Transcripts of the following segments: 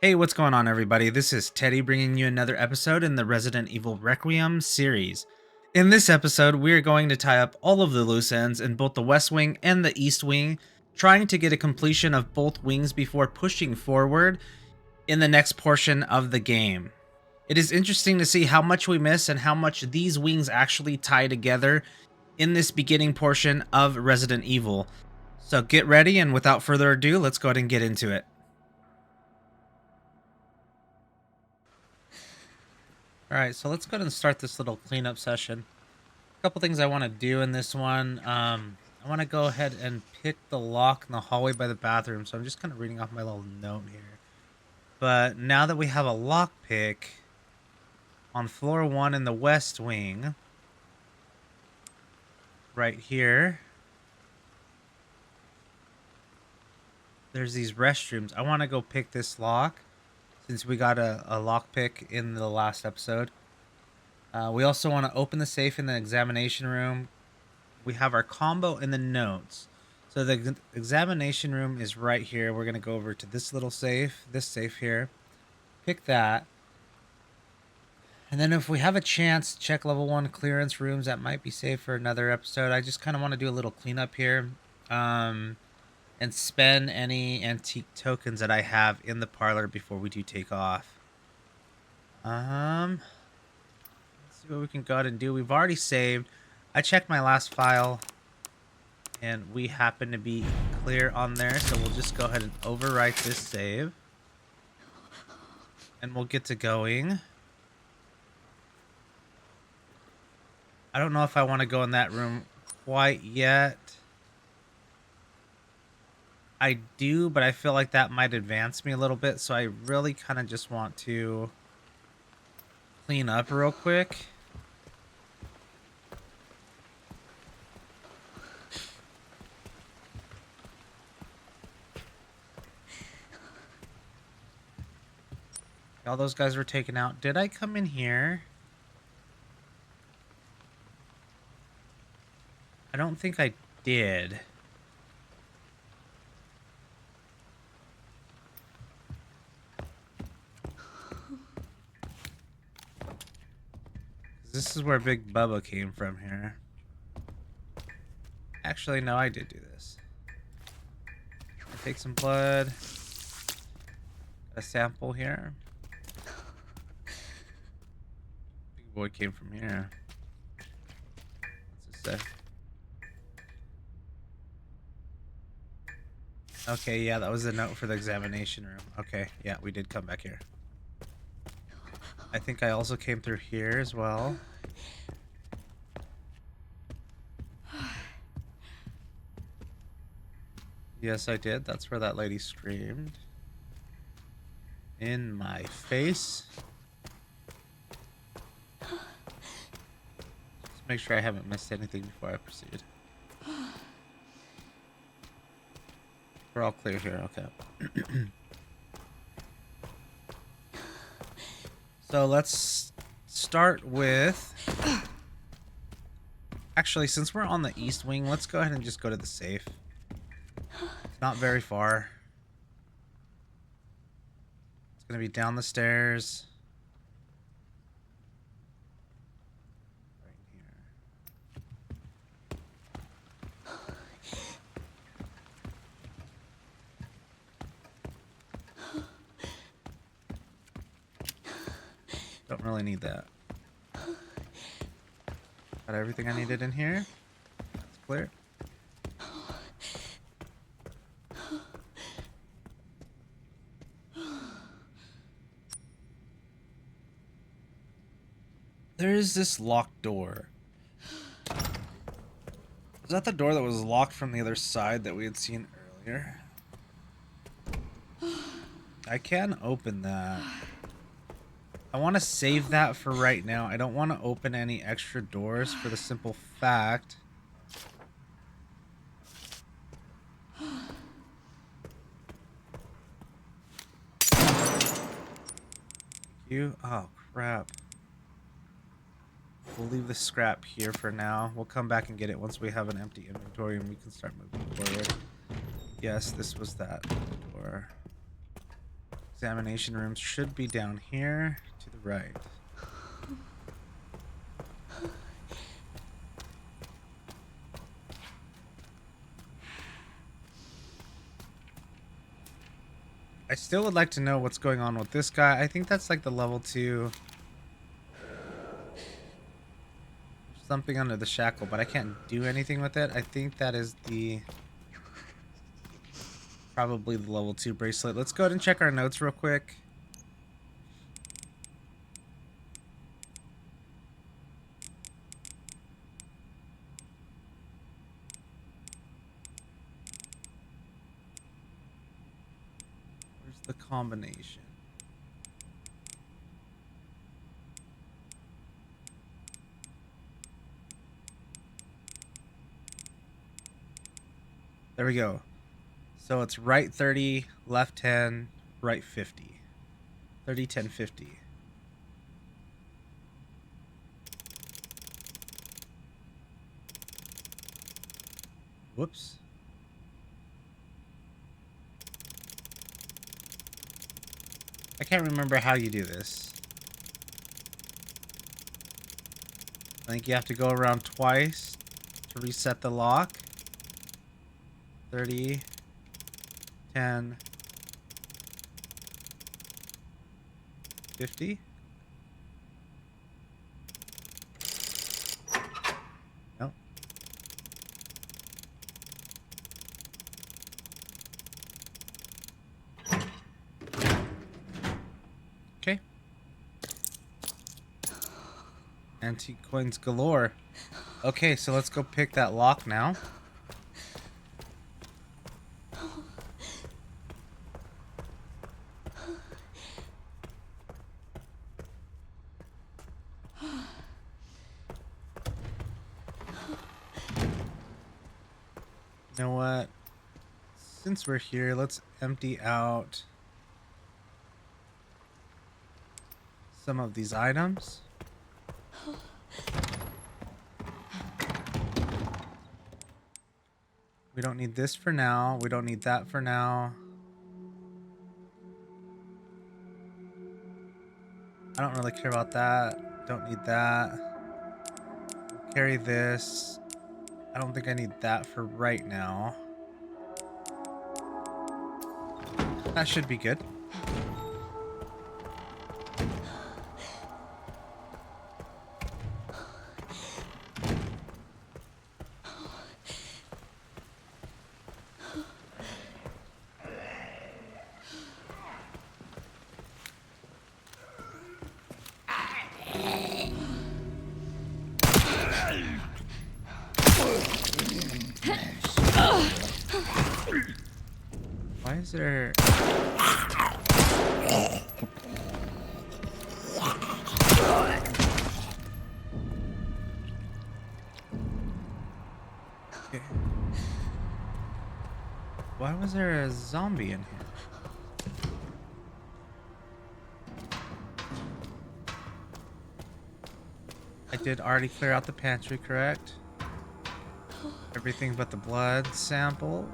Hey, what's going on, everybody? This is Teddy bringing you another episode in the Resident Evil Requiem series. In this episode, we are going to tie up all of the loose ends in both the West Wing and the East Wing, trying to get a completion of both wings before pushing forward in the next portion of the game. It is interesting to see how much we miss and how much these wings actually tie together in this beginning portion of Resident Evil. So get ready, and without further ado, let's go ahead and get into it. All right, so let's go ahead and start this little cleanup session. A couple things I want to do in this one. I want to go ahead and pick the lock in the hallway by the bathroom. So I'm just kind of reading off my little note here. But now that we have a lock pick on floor 1 in the West Wing, right here, there's these restrooms. I want to go pick this lock since we got a lock pick in the last episode. We also want to open the safe in the examination room. We have our combo in the notes. So the examination room is right here. We're going to go over to this little safe, this safe here. Pick that. And then if we have a chance, check level 1 clearance rooms. That might be safe for another episode. I just kind of want to do a little cleanup here. And spend any antique tokens that I have in the parlor before we do take off. Let's see what we can go ahead and do. We've already saved. I checked my last file, and we happen to be clear on there, so we'll just go ahead and overwrite this save. And we'll get to going. I don't know if I want to go in that room quite yet. I do, but I feel like that might advance me a little bit, so I really kind of just want to clean up real quick. All those guys were taken out. Did I come in here? I don't think I did. This is where Big Bubba came from here. Actually, no, I did do this. Take some blood. A sample here. Big boy came from here. What's this say? Okay, yeah, that was the note for the examination room. Okay, yeah, we did come back here. I think I also came through here as well. Yes, I did. That's where that lady screamed. In my face. Just make sure I haven't missed anything before I proceed. We're all clear here, okay. So let's start with... Actually, since we're on the East Wing, let's go ahead and just go to the safe. It's not very far. It's going to be down the stairs. Right here. Don't really need that. Got everything I needed in here. That's clear. There is this locked door. Is that the door that was locked from the other side that we had seen earlier? I can open that. I want to save that for right now. I don't want to open any extra doors for the simple fact. Thank you. Oh, crap. We'll leave the scrap here for now. We'll come back and get it once we have an empty inventory and we can start moving forward. Yes, this was that door. Examination rooms should be down here to the right. I still would like to know what's going on with this guy. I think that's like the level 2. Something under the shackle, but I can't do anything with it. I think that is probably the level 2 bracelet. Let's go ahead and check our notes real quick. Where's the combination? There we go. So it's right 30, left 10, right 50. 30, 10, 50. Whoops. I can't remember how you do this. I think you have to go around twice to reset the lock. 30, 10, 50. No. Okay. Antique coins galore. Okay, so let's go pick that lock now. You know what? Since we're here, let's empty out some of these items. We don't need this for now. We don't need that for now. I don't really care about that. Don't need that. We'll carry this. I don't think I need that for right now. That should be good. Why is there... Okay. Why was there a zombie in here? I did already clear out the pantry, correct? Everything but the blood samples.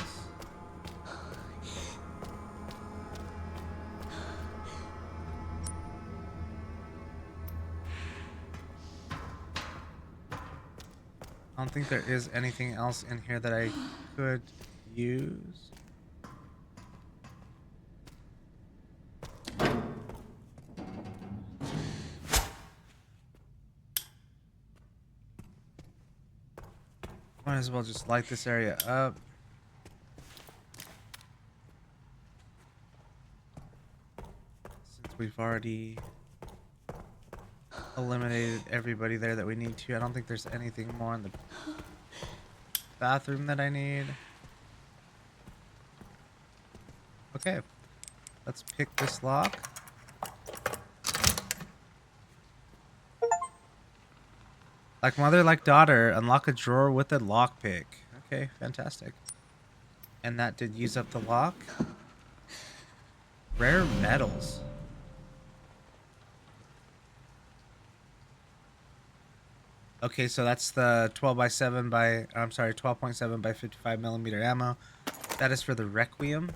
I don't think there is anything else in here that I could use. Might as well just light this area up. Since we've already eliminated everybody there that we need to. I don't think there's anything more in the bathroom that I need. Okay, let's pick this lock. Like mother, like daughter, unlock a drawer with a lockpick. Okay, fantastic. And that did use up the lock. Rare metals. Okay, so that's the 12.7 by 12.7 by 55 millimeter ammo. That is for the Requiem.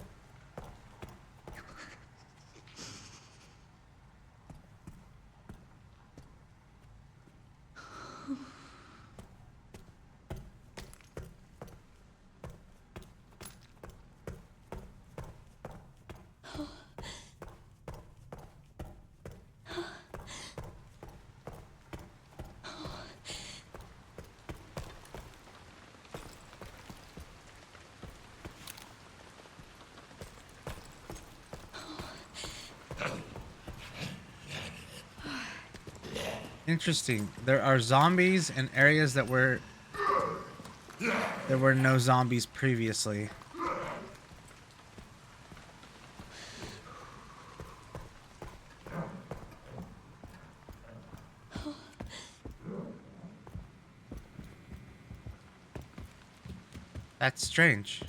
Interesting. There are zombies in areas that were there were no zombies previously. That's strange.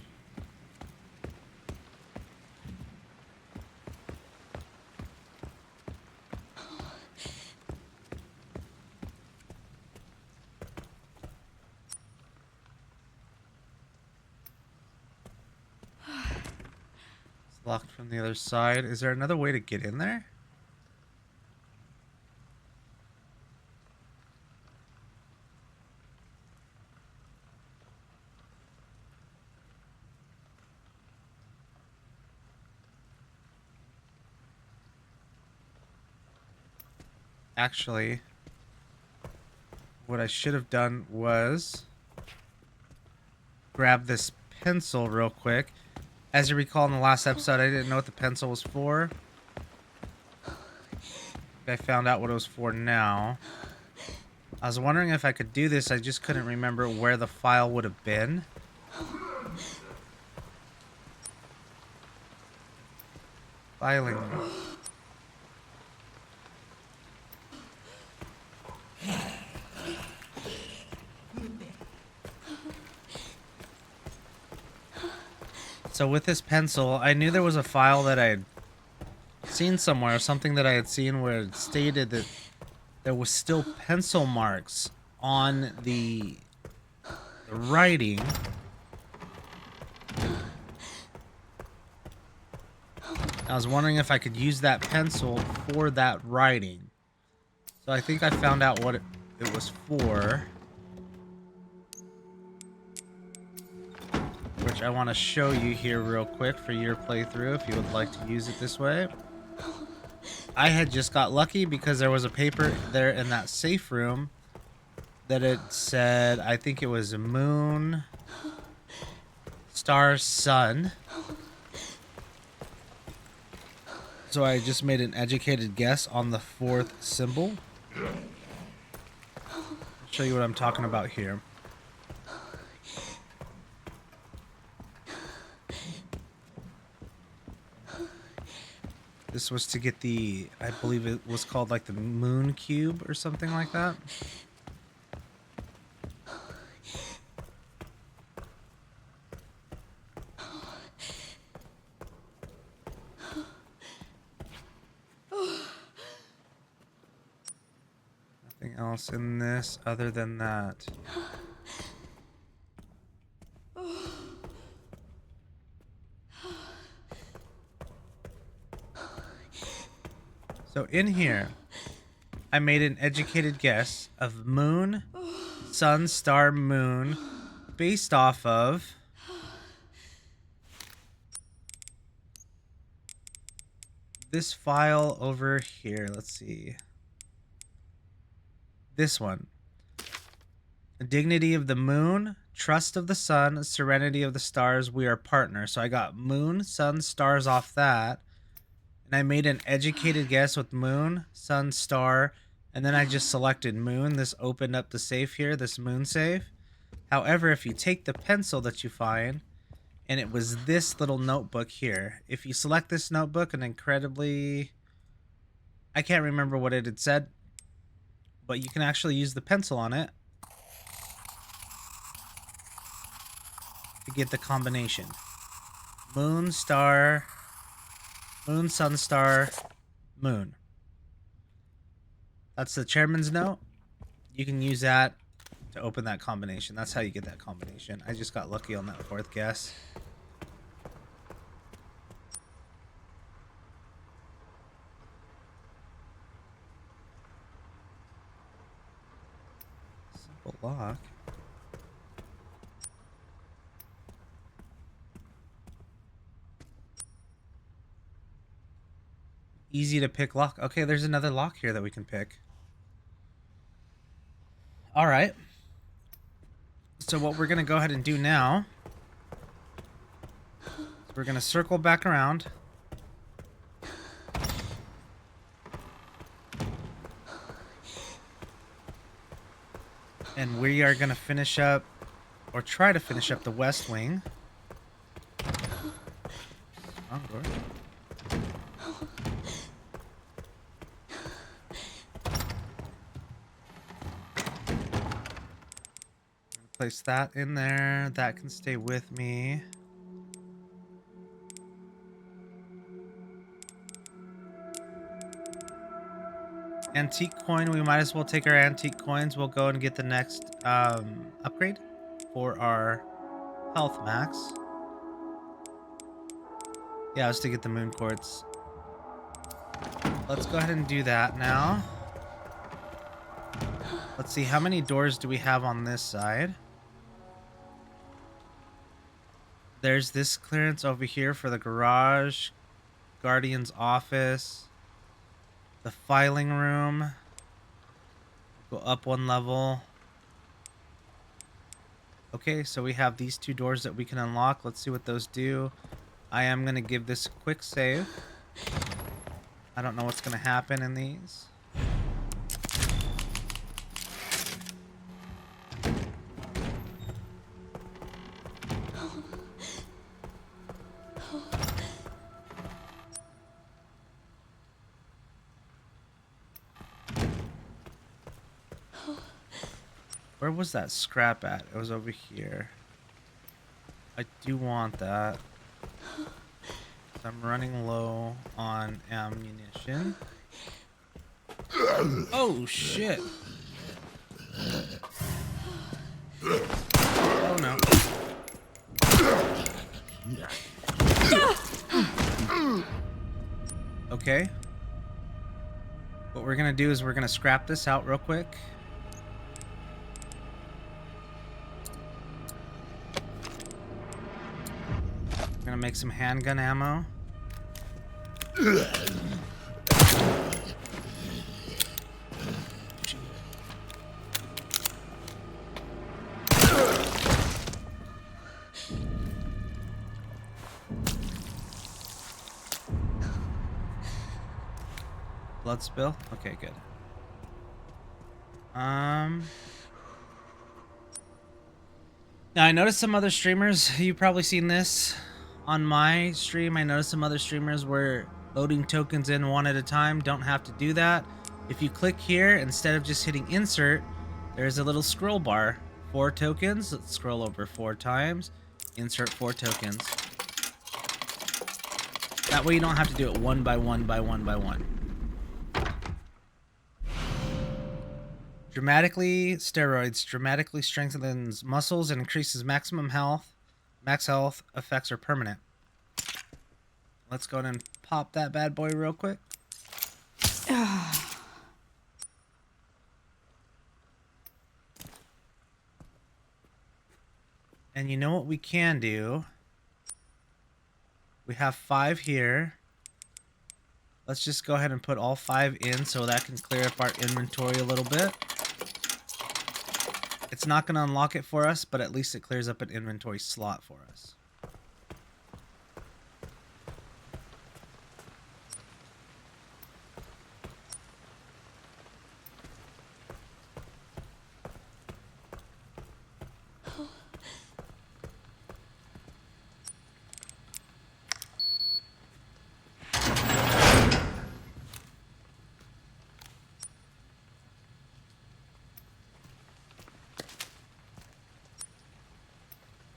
It's locked from the other side. Is there another way to get in there? Actually, what I should have done was grab this pencil real quick. As you recall in the last episode, I didn't know what the pencil was for. I found out what it was for now. I was wondering if I could do this. I just couldn't remember where the file would have been. Filing. So with this pencil, I knew there was a file that I had seen somewhere, something that I had seen where it stated that there was still pencil marks on the writing. I was wondering if I could use that pencil for that writing. So I think I found out what it was for, which I want to show you here real quick for your playthrough if you would like to use it this way. I had just got lucky because there was a paper there in that safe room that it said, I think it was moon, star, sun. So I just made an educated guess on the fourth symbol. I'll show you what I'm talking about here. This was to get the, I believe it was called like the moon cube or something like that. Nothing else in this other than that. So in here, I made an educated guess of moon, sun, star, moon, based off of this file over here. Let's see. This one. Dignity of the moon, trust of the sun, serenity of the stars, we are partners. So I got moon, sun, stars off that. And I made an educated guess with moon, sun, star, and then I just selected moon. This opened up the safe here, this moon safe. However, if you take the pencil that you find, and it was this little notebook here. If you select this notebook, an incredibly... I can't remember what it had said, but you can actually use the pencil on it to get the combination. Moon, star... Moon, sun, star, moon. That's the chairman's note. You can use that to open that combination. That's how you get that combination. I just got lucky on that fourth guess. Simple lock. Easy to pick lock. Okay, there's another lock here that we can pick. All right. So what we're going to go ahead and do now is we're going to circle back around. And we are going to finish up, or try to finish up, the west wing. Strong door. Place that in there. That can stay with me. Antique coin. We might as well take our antique coins. We'll go and get the next upgrade for our health max. Yeah, just to get the moon quartz. Let's go ahead and do that now. Let's see, how many doors do we have on this side? There's this clearance over here for the garage, guardian's office, the filing room. Go up one level. Okay, so we have these two doors that we can unlock. Let's see what those do. I am going to give this a quick save. I don't know what's going to happen in these. Where was that scrap at? It was over here. I do want that. I'm running low on ammunition. Oh, shit. Oh, no. Okay. What we're going to do is we're going to scrap this out real quick. Gonna make some handgun ammo. Blood spill? Okay, good. Now I noticed some other streamers, you've probably seen this on my stream. I noticed some other streamers were loading tokens in one at a time. Don't have to do that. If you click here, instead of just hitting insert, there's a little scroll bar. 4 tokens. Let's scroll over 4 times. Insert 4 tokens. That way you don't have to do it one by one by one by one. Steroids dramatically strengthens muscles and increases maximum health. Max health effects are permanent. Let's go ahead and pop that bad boy real quick. And you know what we can do? We have 5 here. Let's just go ahead and put all 5 in so that can clear up our inventory a little bit. It's not going to unlock it for us, but at least it clears up an inventory slot for us.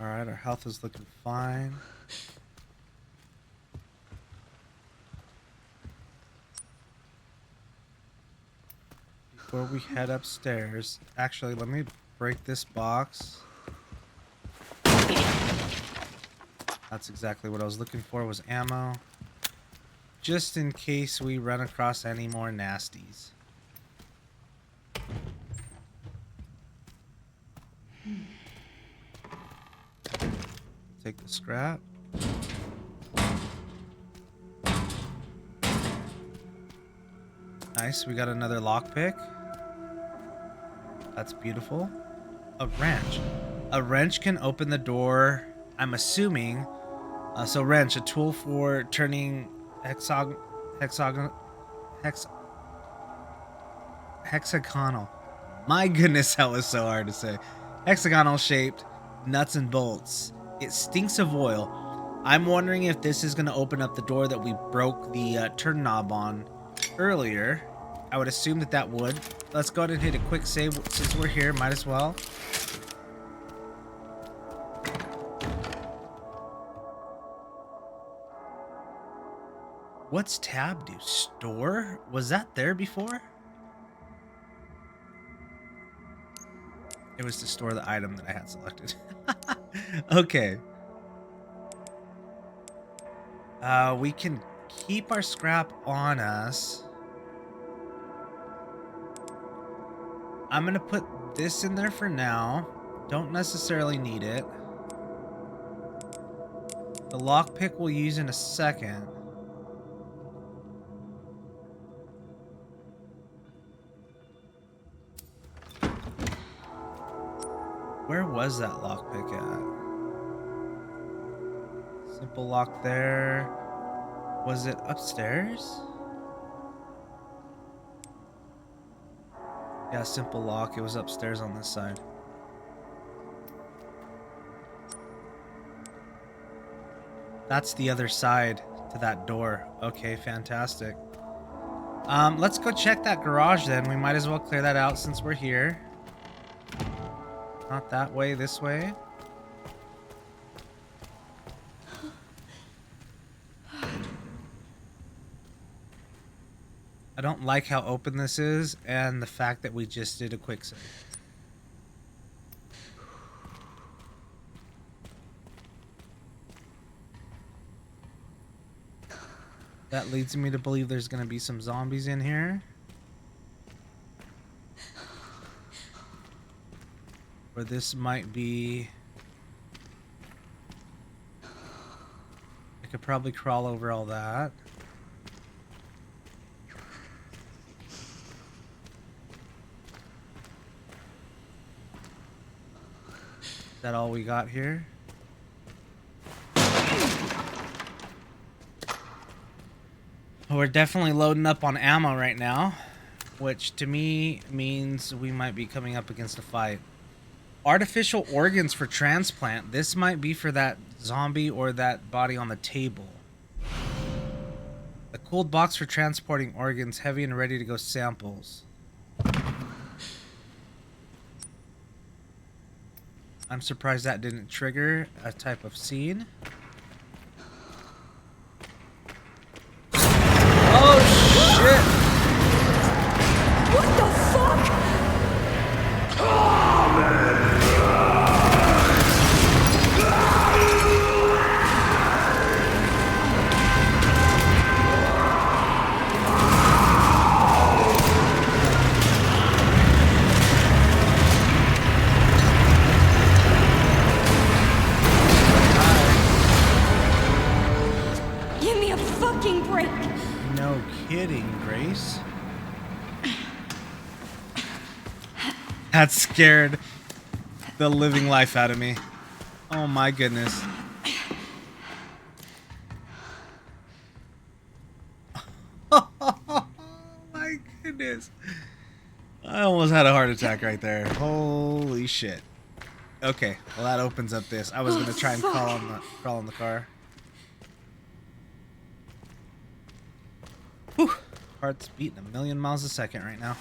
Alright, our health is looking fine. Before we head upstairs, actually, let me break this box. That's exactly what I was looking for, was ammo. Just in case we run across any more nasties. Take the scrap. Nice, we got another lockpick. That's beautiful. A wrench. A wrench can open the door, I'm assuming. So wrench, a tool for turning hexagonal. My goodness, that was so hard to say. Hexagonal shaped, nuts and bolts. It stinks of oil. I'm wondering if this is going to open up the door that we broke the turn knob on earlier. I would assume that that would. Let's go ahead and hit a quick save since we're here. Might as well. What's tab do? Store? Was that there before? It was to store the item that I had selected. Okay. We can keep our scrap on us. I'm gonna put this in there for now. Don't necessarily need it. The lockpick we'll use in a second. Where was that lockpick at? Simple lock there. Was it upstairs? Yeah, simple lock. It was upstairs on this side. That's the other side to that door. Okay, fantastic. Let's go check that garage then. We might as well clear that out since we're here. Not that way, this way. I don't like how open this is and the fact that we just did a quick save. That leads me to believe there's going to be some zombies in here. Or this might be... I could probably crawl over all that. Is that all we got here? We're definitely loading up on ammo right now, which to me means we might be coming up against a fight. Artificial organs for transplant. This might be for that zombie or that body on the table. A cooled box for transporting organs, heavy and ready to go samples. I'm surprised that didn't trigger a type of scene. Oh shit! What the fuck? Give me a fucking break. No kidding, Grace. That scared the living life out of me. Oh my goodness. Oh my goodness. I almost had a heart attack right there. Holy shit. Okay, well that opens up this. I was gonna try and crawl on the car. Whew. Heart's beating a million miles a second right now.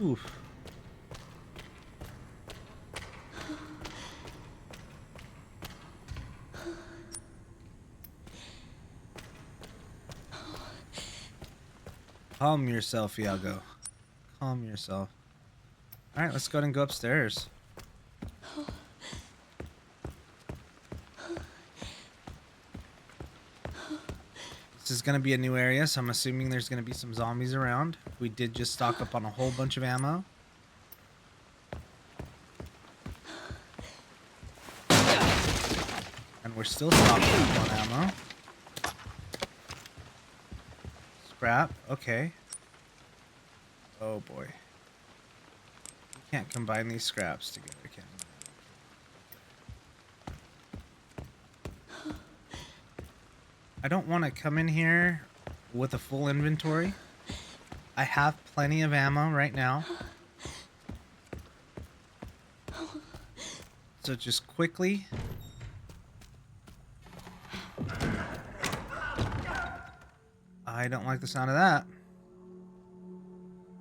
Oof. Calm yourself, Iago. Calm yourself. Alright, let's go ahead and go upstairs. This is going to be a new area, so I'm assuming there's going to be some zombies around. We did just stock up on a whole bunch of ammo. And we're still stocking up on ammo. Scrap, okay. Oh boy. We can't combine these scraps together, can we? I don't want to come in here with a full inventory. I have plenty of ammo right now. So just quickly. I don't like the sound of that.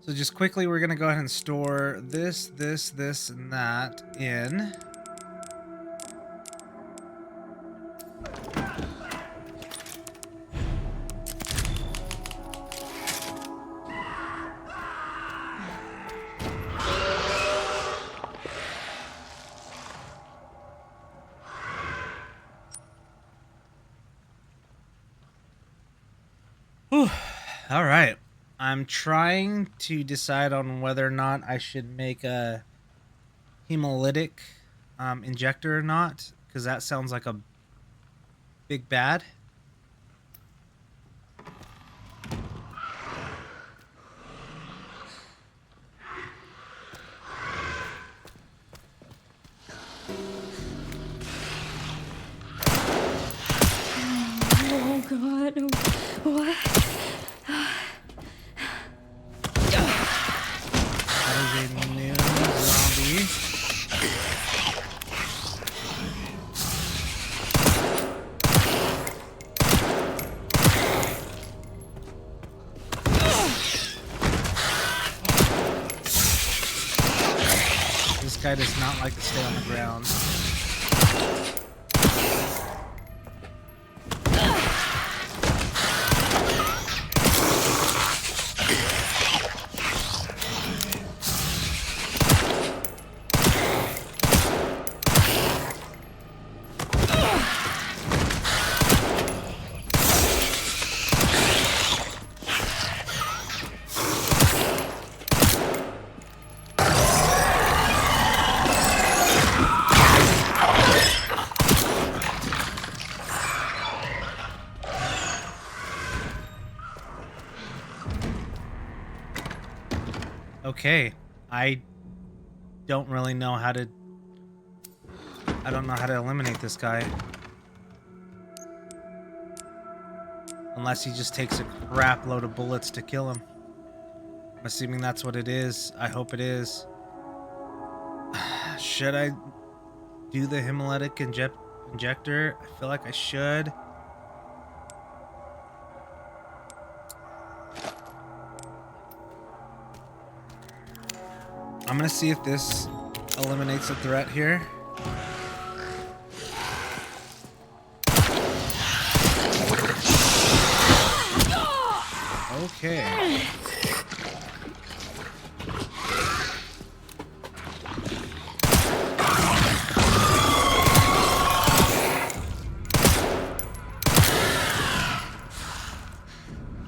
So just quickly, we're going to go ahead and store this, and that in. Whew. All right. I'm trying to decide on whether or not I should make a hemolytic injector or not, because that sounds like a big bad. Oh God. What? That is a new zombie. This guy does not like to stay on the ground. Okay, I don't really know how to... I don't know how to eliminate this guy. Unless he just takes a crap load of bullets to kill him. I'm assuming that's what it is. I hope it is. Should I do the hemolytic injector? I feel like I should. I'm gonna see if this eliminates the threat here. Okay.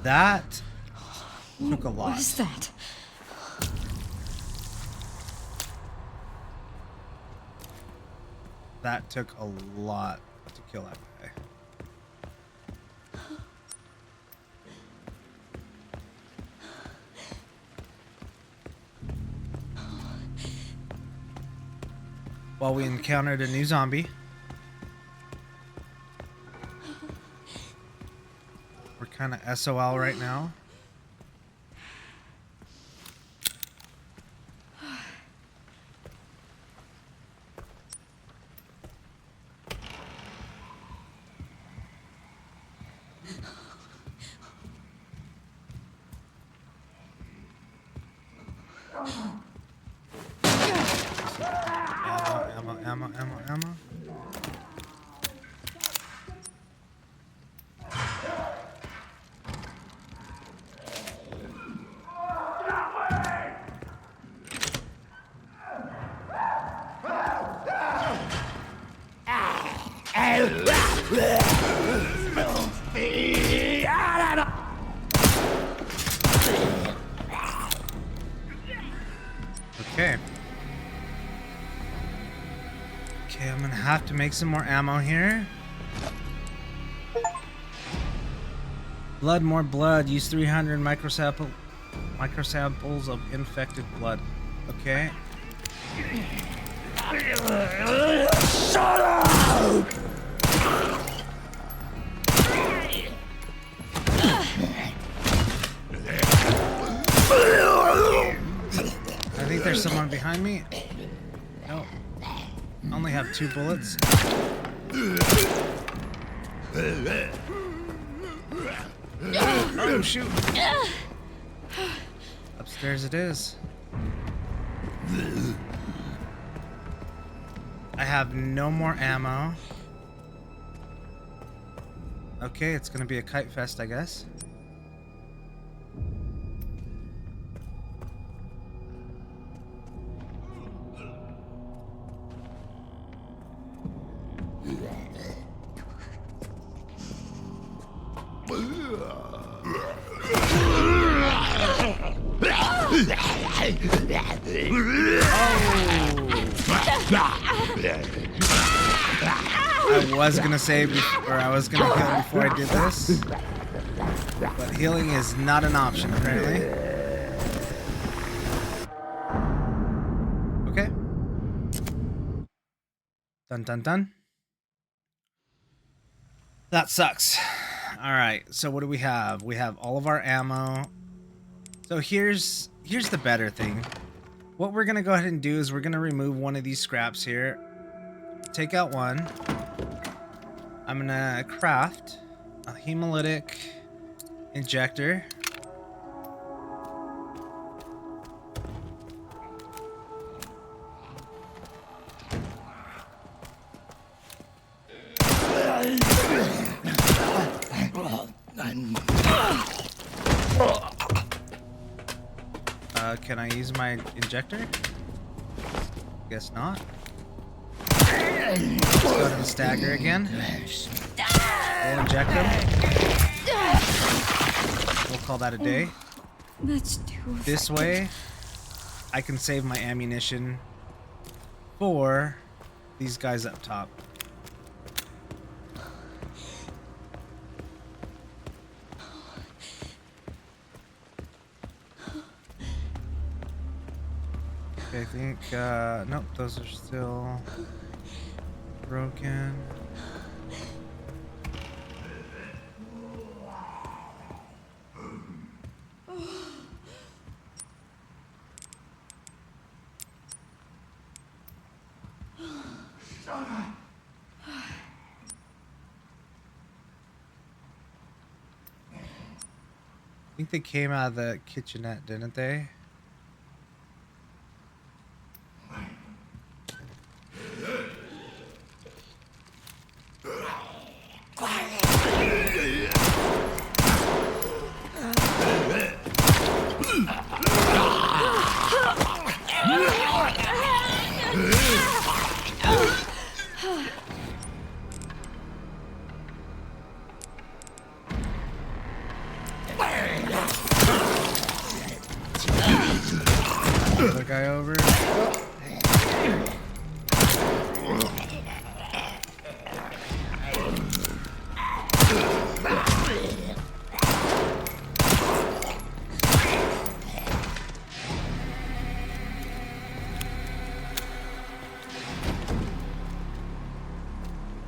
That took a lot. What is that? That took a lot to kill that guy. Well, we encountered a new zombie. We're kind of SOL right now. Ammo. Okay. Okay, I'm gonna have to make some more ammo here. Blood, more blood. Use 300 microsamples of infected blood. Okay. Shut up! there's someone behind me. No. Only have 2 bullets. Oh, shoot. Upstairs it is. I have no more ammo. Okay, it's gonna be a kite fest, I guess. I was gonna save, or I was gonna heal before I did this, but healing is not an option apparently. Okay. Dun dun dun. That sucks. All right. So what do we have? We have all of our ammo. So here's the better thing. What we're gonna go ahead and do is we're gonna remove one of these scraps here. Take out one. I'm gonna craft a hemolytic injector. Can I use my injector? Guess not. Let's go to the stagger again. We'll inject him. We'll call that a day. That's too. This way, I can save my ammunition for these guys up top. Okay, I think, nope, those are still broken. I think they came out of the kitchenette, didn't they? Other guy over.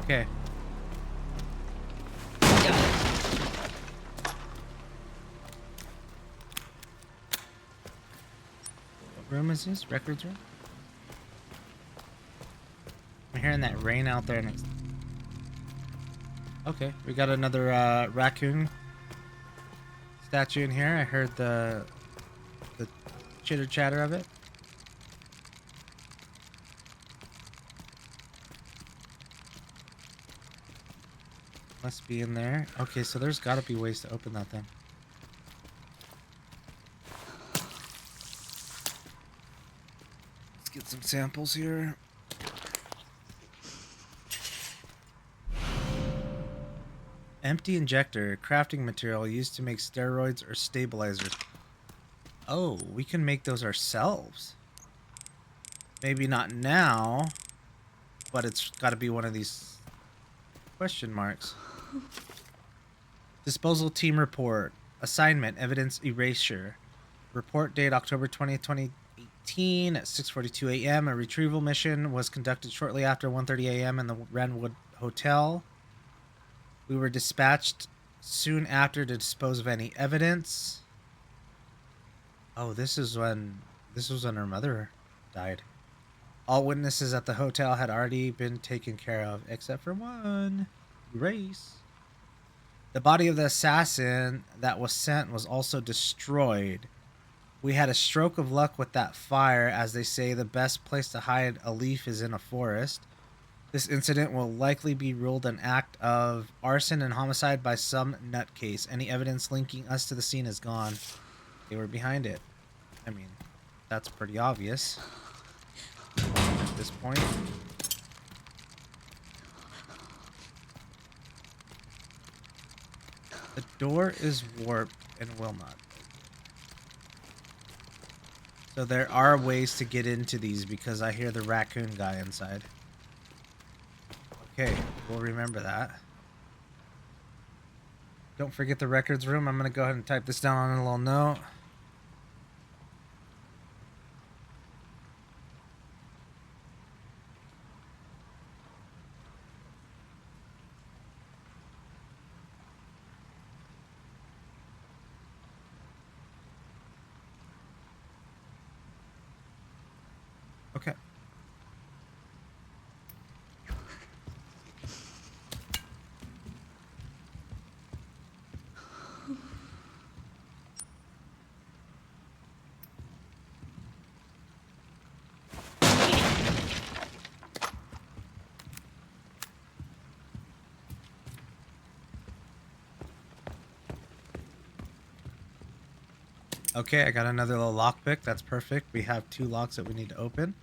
Okay. What room is this? Records room? I'm hearing that rain out there next. Okay, we got another raccoon statue in here. I heard the chitter chatter of it. Must be in there. Okay, so there's got to be ways to open that then. Let's get some samples here. Empty injector, crafting material used to make steroids or stabilizers. Oh, we can make those ourselves. Maybe not now, but it's got to be one of these question marks. Disposal team report. Assignment, evidence erasure. Report date October 20th, 2018 at 6:42 a.m. A retrieval mission was conducted shortly after 1:30 a.m. in the Wrenwood Hotel. We were dispatched soon after to dispose of any evidence. Oh, this was when her mother died. All witnesses at the hotel had already been taken care of, except for one. Race. The body of the assassin that was sent was also destroyed. We had a stroke of luck with that fire, as they say the best place to hide a leaf is in a forest. This incident will likely be ruled an act of arson and homicide by some nutcase. Any evidence linking us to the scene is gone. They were behind it. I mean, that's pretty obvious at this point. The door is warped and will not open. So there are ways to get into these because I hear the raccoon guy inside. Okay, we'll remember that. Don't forget the records room. I'm going to go ahead and type this down on a little note. Okay. Okay, I got another little lockpick. That's perfect. We have 2 locks that we need to open.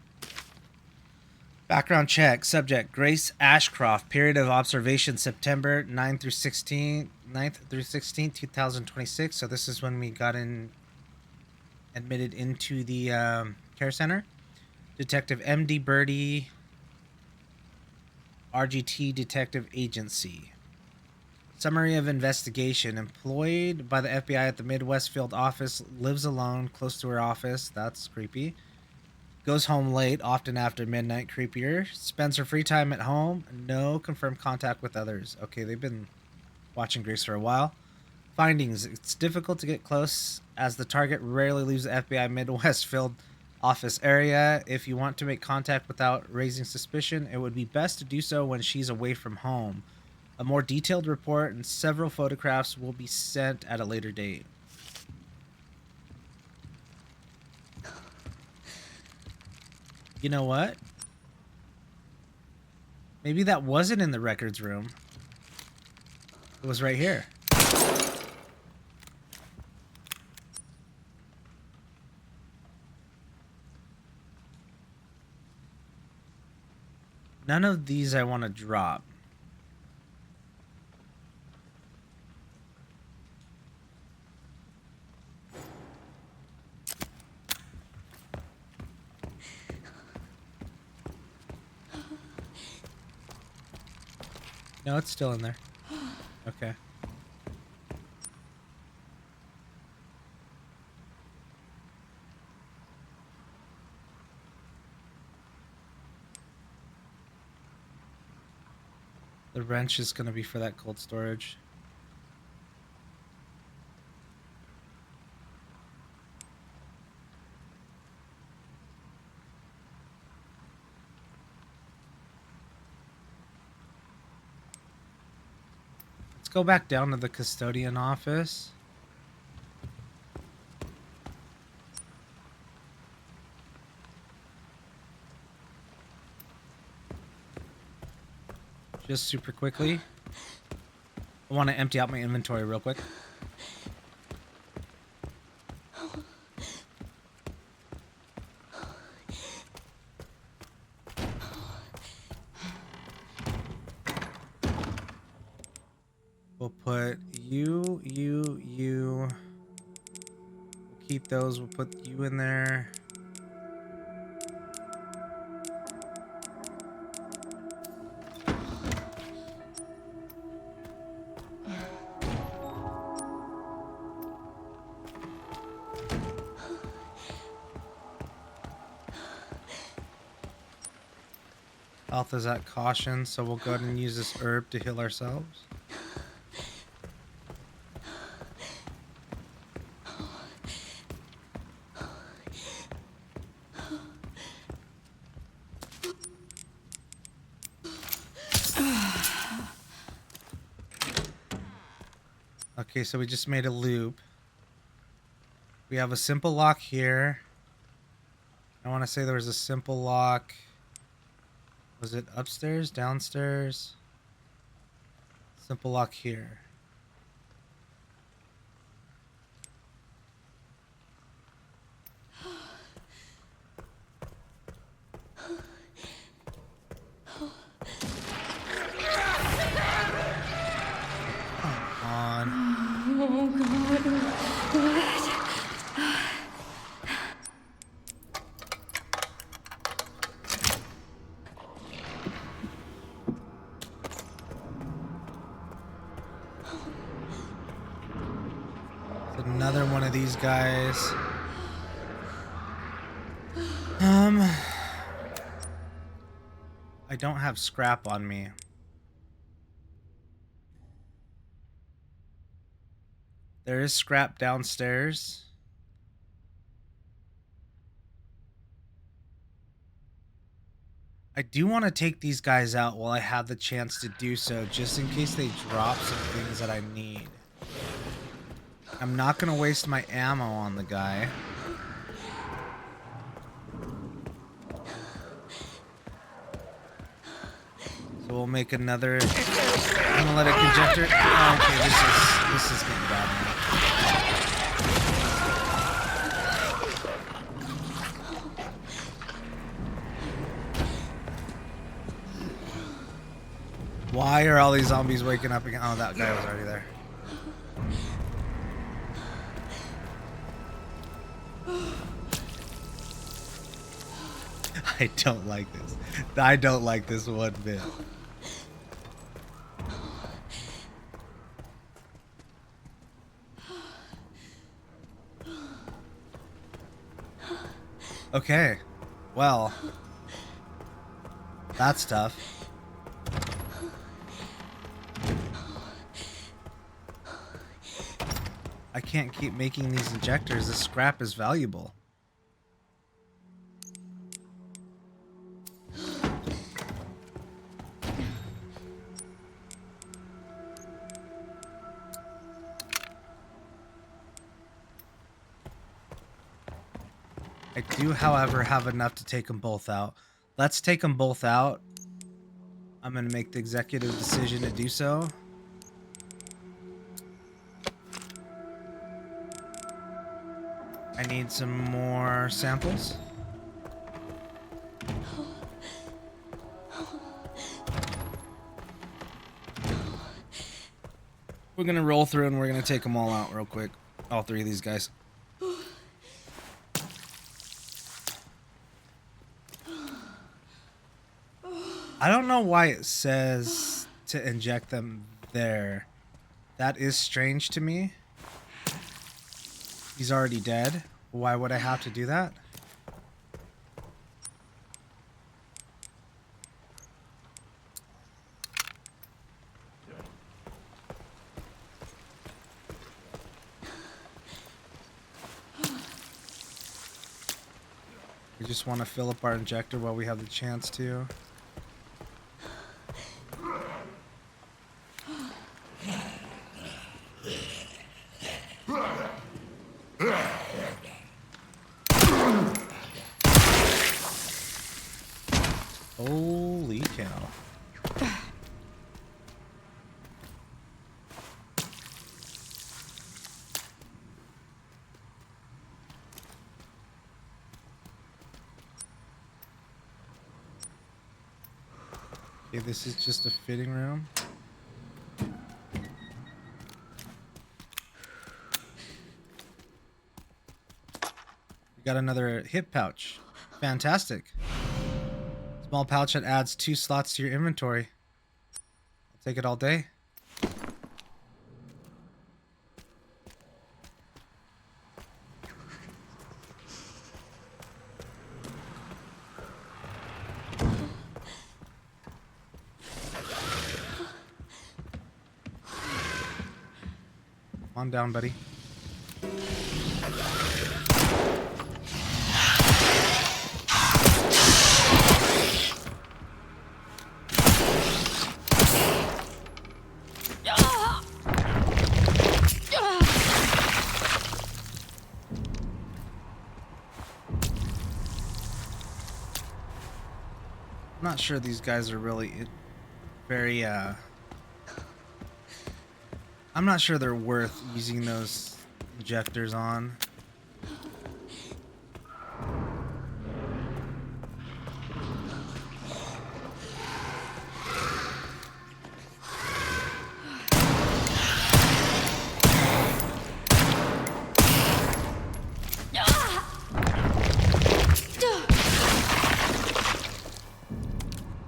Background check. Subject, Grace Ashcroft. Period of observation, September 9th through 16th, 2026. So this is when we got admitted into the care center. Detective M.D. Birdie, RGT Detective Agency. Summary of investigation. Employed by the FBI at the Midwest Field office, lives alone, close to her office. That's creepy. Goes home late, often after midnight. Creepier. Spends her free time at home. No confirmed contact with others. Okay, they've been watching Grace for a while. Findings. It's difficult to get close as the target rarely leaves the FBI Midwest Field office area. If you want to make contact without raising suspicion, it would be best to do so when she's away from home. A more detailed report and several photographs will be sent at a later date. You know what? Maybe that wasn't in the records room. It was right here. None of these I want to drop. No, it's still in there. Okay. The wrench is going to be for that cold storage. Let's go back down to the custodian office. Just super quickly. I want to empty out my inventory real quick. We'll put you. We'll keep those. We'll put you in there. Health is at caution, so we'll go ahead and use this herb to heal ourselves. Okay, so we just made a loop. We have a simple lock here. I want to say there was a simple lock. Was it upstairs, downstairs? Simple lock here. Come on. Oh God. What? It's another one of these guys. I don't have scrap on me. There is scrap downstairs. I do want to take these guys out while I have the chance to do so, just in case they drop some things that I need. I'm not going to waste my ammo on the guy. So we'll make another analytic injector. Oh, okay, this is getting bad now. Why are all these zombies waking up again? Oh, that guy was already there. I don't like this. I don't like this one bit. Okay. Well. That's tough. I can't keep making these injectors. This scrap is valuable. I do, however, have enough to take them both out. Let's take them both out. I'm going to make the executive decision to do so. I need some more samples. We're going to roll through and we're going to take them all out real quick. All three of these guys. I don't know why it says to inject them there. That is strange to me. He's already dead. Why would I have to do that? We just want to fill up our injector while we have the chance to. Holy cow. Okay, this is just a fitting room. We got another hip pouch. Fantastic. Small pouch that adds 2 slots to your inventory. I'll take it all day. Come on down, buddy. not sure these guys are really very I'm not sure they're worth using those injectors on.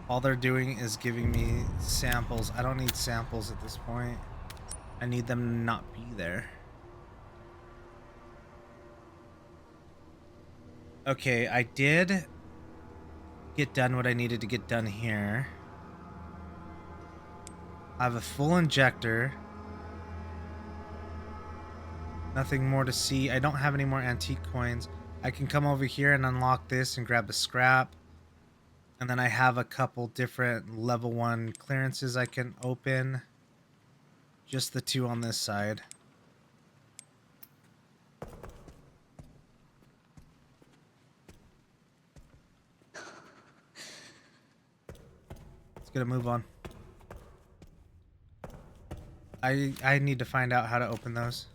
All they're doing is giving me samples. I don't need samples at this point. I need them to not be there. Okay, I did get done what I needed to get done here. I have a full injector. Nothing more to see. I don't have any more antique coins. I can come over here and unlock this and grab a scrap. And then I have a couple different level 1 clearances I can open. Just the 2 on this side. Let's get a move on. I need to find out how to open those.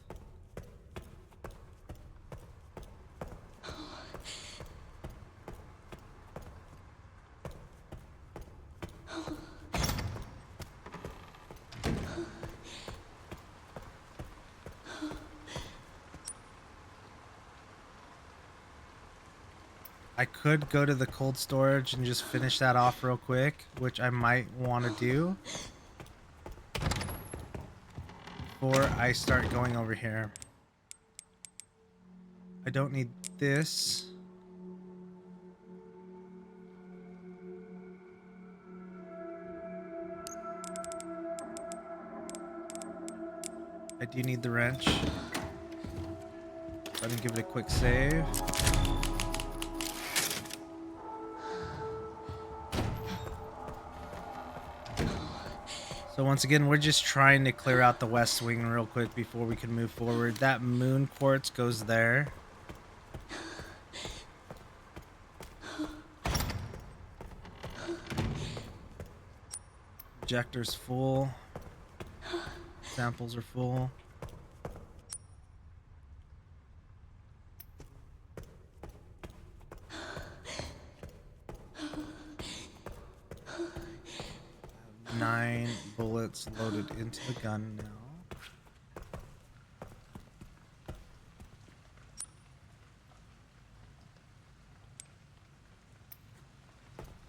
I could go to the cold storage and just finish that off real quick, which I might want to do before I start going over here. I don't need this. I do need the wrench. Let me give it a quick save. So once again, we're just trying to clear out the west wing real quick before we can move forward. That moon quartz goes there. Injector's full. Samples are full. I have 9 bullets loaded into the gun now.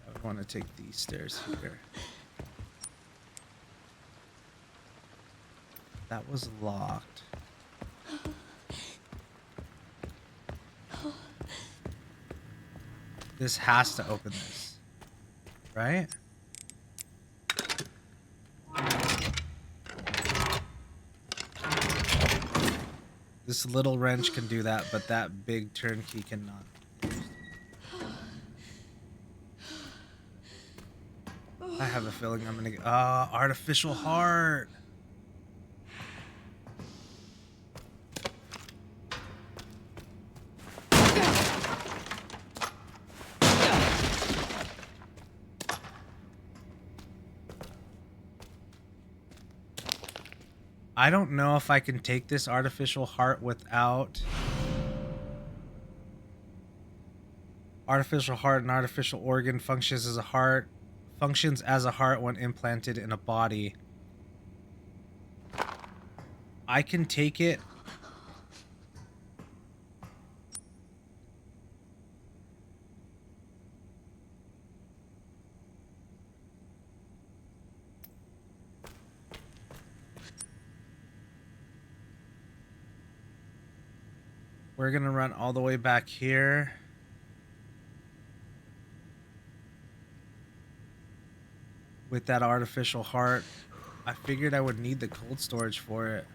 I want to take these stairs here. That was locked. This has to open this, right? This little wrench can do that, but that big turnkey cannot. I have a feeling I'm gonna get artificial heart. I don't know if I can take this artificial heart without artificial heart. An artificial organ functions as a heart when implanted in a body. I can take it. We're gonna run all the way back here. With that artificial heart. I figured I would need the cold storage for it.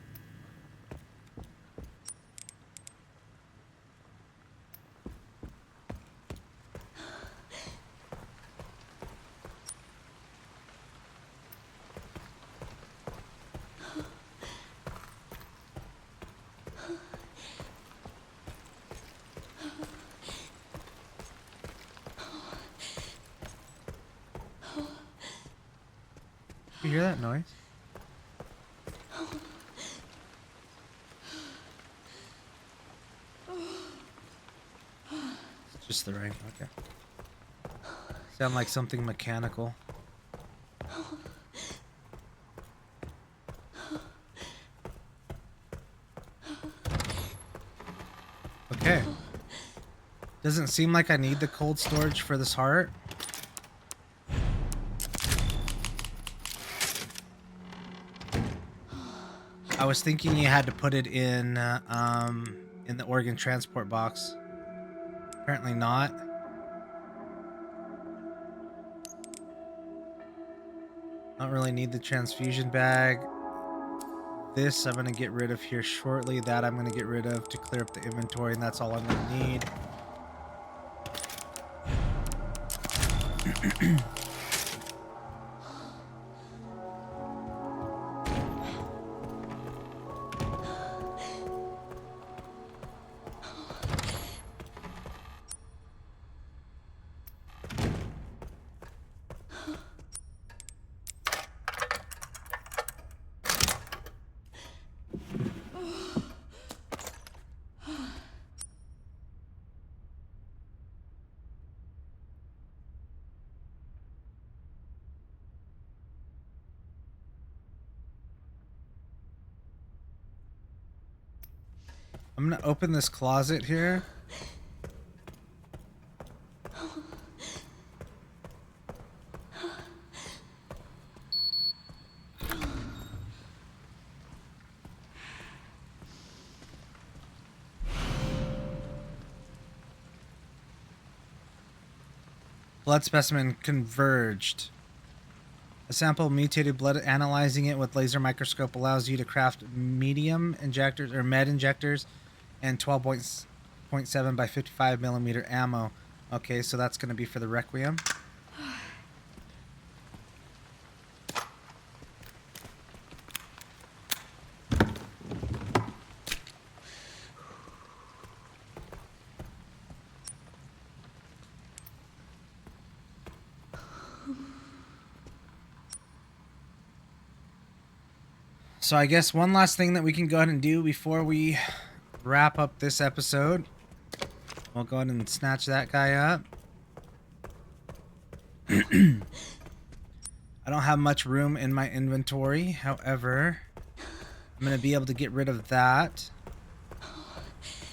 You hear that noise? It's just the rain. Okay. Sound like something mechanical. Okay. Doesn't seem like I need the cold storage for this heart. I was thinking you had to put it in the organ transport box. Apparently not. Don't really need the transfusion bag. This I'm going to get rid of here shortly. That I'm going to get rid of to clear up the inventory, and that's all I'm going to need. I'm going to open this closet here. Blood specimen converged. A sample of mutated blood, analyzing it with laser microscope allows you to craft medium injectors or med injectors and 12.7 by 55 millimeter ammo. Okay, so that's going to be for the Requiem. So I guess one last thing that we can go ahead and do before we wrap up this episode. We'll go ahead and snatch that guy up. I don't have much room in my inventory. However, I'm going to be able to get rid of that.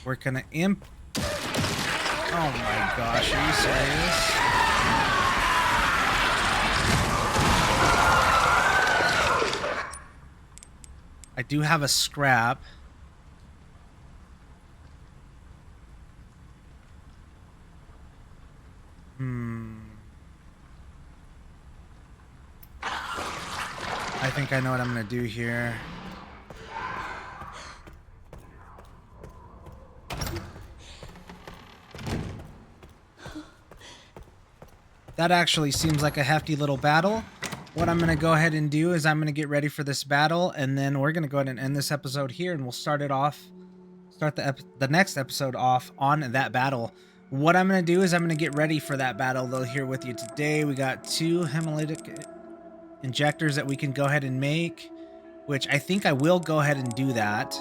We're going to Oh my gosh, are you serious? I do have a scrap. I think I know what I'm going to do here. That actually seems like a hefty little battle. What I'm going to go ahead and do is I'm going to get ready for this battle, and then we're going to go ahead and end this episode here, and we'll start the next episode off on that battle. What I'm going to do is I'm going to get ready for that battle, though, here with you today. We got 2 hemolytic injectors that we can go ahead and make, which I think I will go ahead and do that.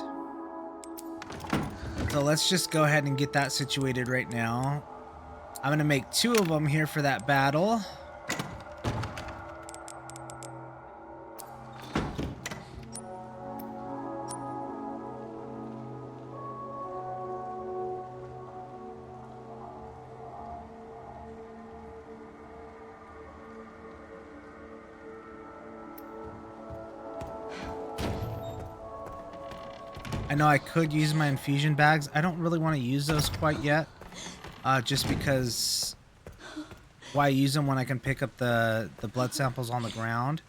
So let's just go ahead and get that situated right now. I'm going to make 2 of them here for that battle. I know I could use my infusion bags. I don't really want to use those quite yet. Just because why use them when I can pick up the blood samples on the ground?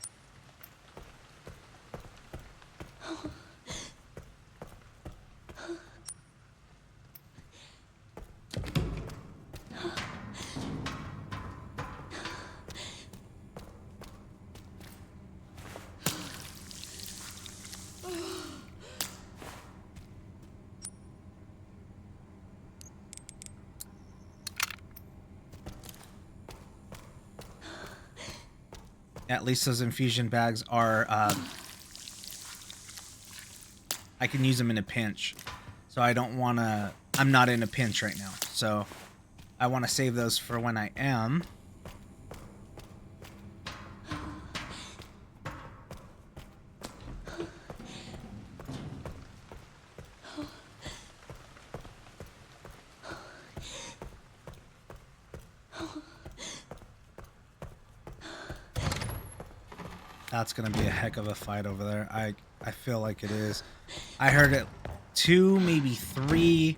At least those infusion bags are, I can use them in a pinch. So I don't want to, I'm not in a pinch right now. So I want to save those for when I am. That's going to be a heck of a fight over there. I feel like it is. I heard it 2, maybe 3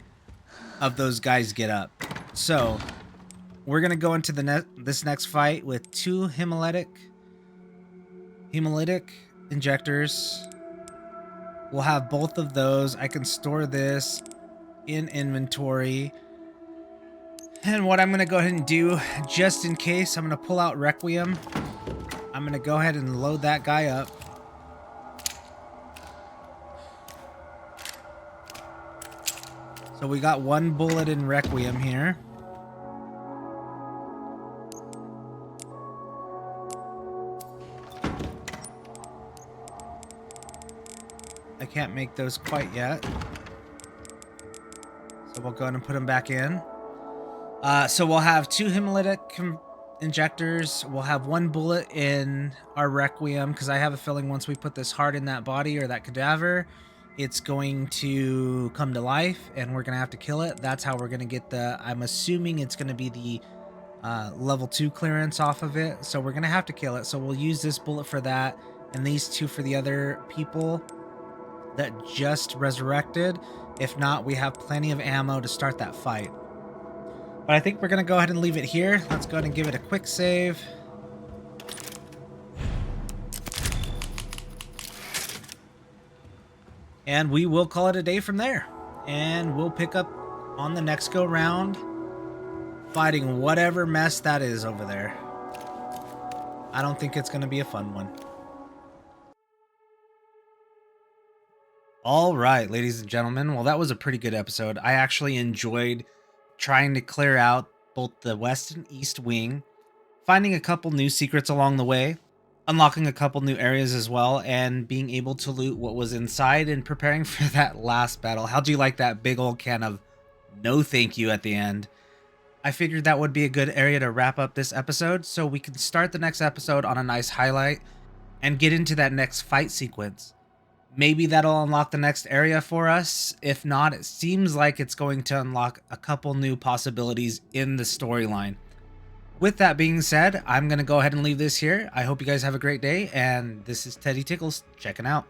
of those guys get up. So we're going to go into this next fight with 2 hemolytic injectors. We'll have both of those. I can store this in inventory. And what I'm going to go ahead and do, just in case, I'm going to pull out Requiem. I'm going to go ahead and load that guy up. So we got 1 bullet in Requiem here. I can't make those quite yet. So we'll go ahead and put them back in. So we'll have 2 hemolytic injectors. We'll have 1 bullet in our Requiem, because I have a feeling once we put this heart in that body or that cadaver, it's going to come to life and we're going to have to kill it. That's how we're going to get the, I'm assuming it's going to be the level 2 clearance off of it. So we're going to have to kill it. So we'll use this bullet for that and these 2 for the other people that just resurrected. If not, we have plenty of ammo to start that fight. But I think we're going to go ahead and leave it here. Let's go ahead and give it a quick save. And we will call it a day from there. And we'll pick up on the next go round, fighting whatever mess that is over there. I don't think it's going to be a fun one. All right, ladies and gentlemen. Well, that was a pretty good episode. I actually enjoyed trying to clear out both the west and east wing, finding a couple new secrets along the way, unlocking a couple new areas as well, and being able to loot what was inside and preparing for that last battle. How'd you like that big old can of no thank you at the end? I figured that would be a good area to wrap up this episode so we can start the next episode on a nice highlight and get into that next fight sequence. Maybe that'll unlock the next area for us. If not, it seems like it's going to unlock a couple new possibilities in the storyline. With that being said, I'm going to go ahead and leave this here. I hope you guys have a great day, and this is Teddy Tickles checking out.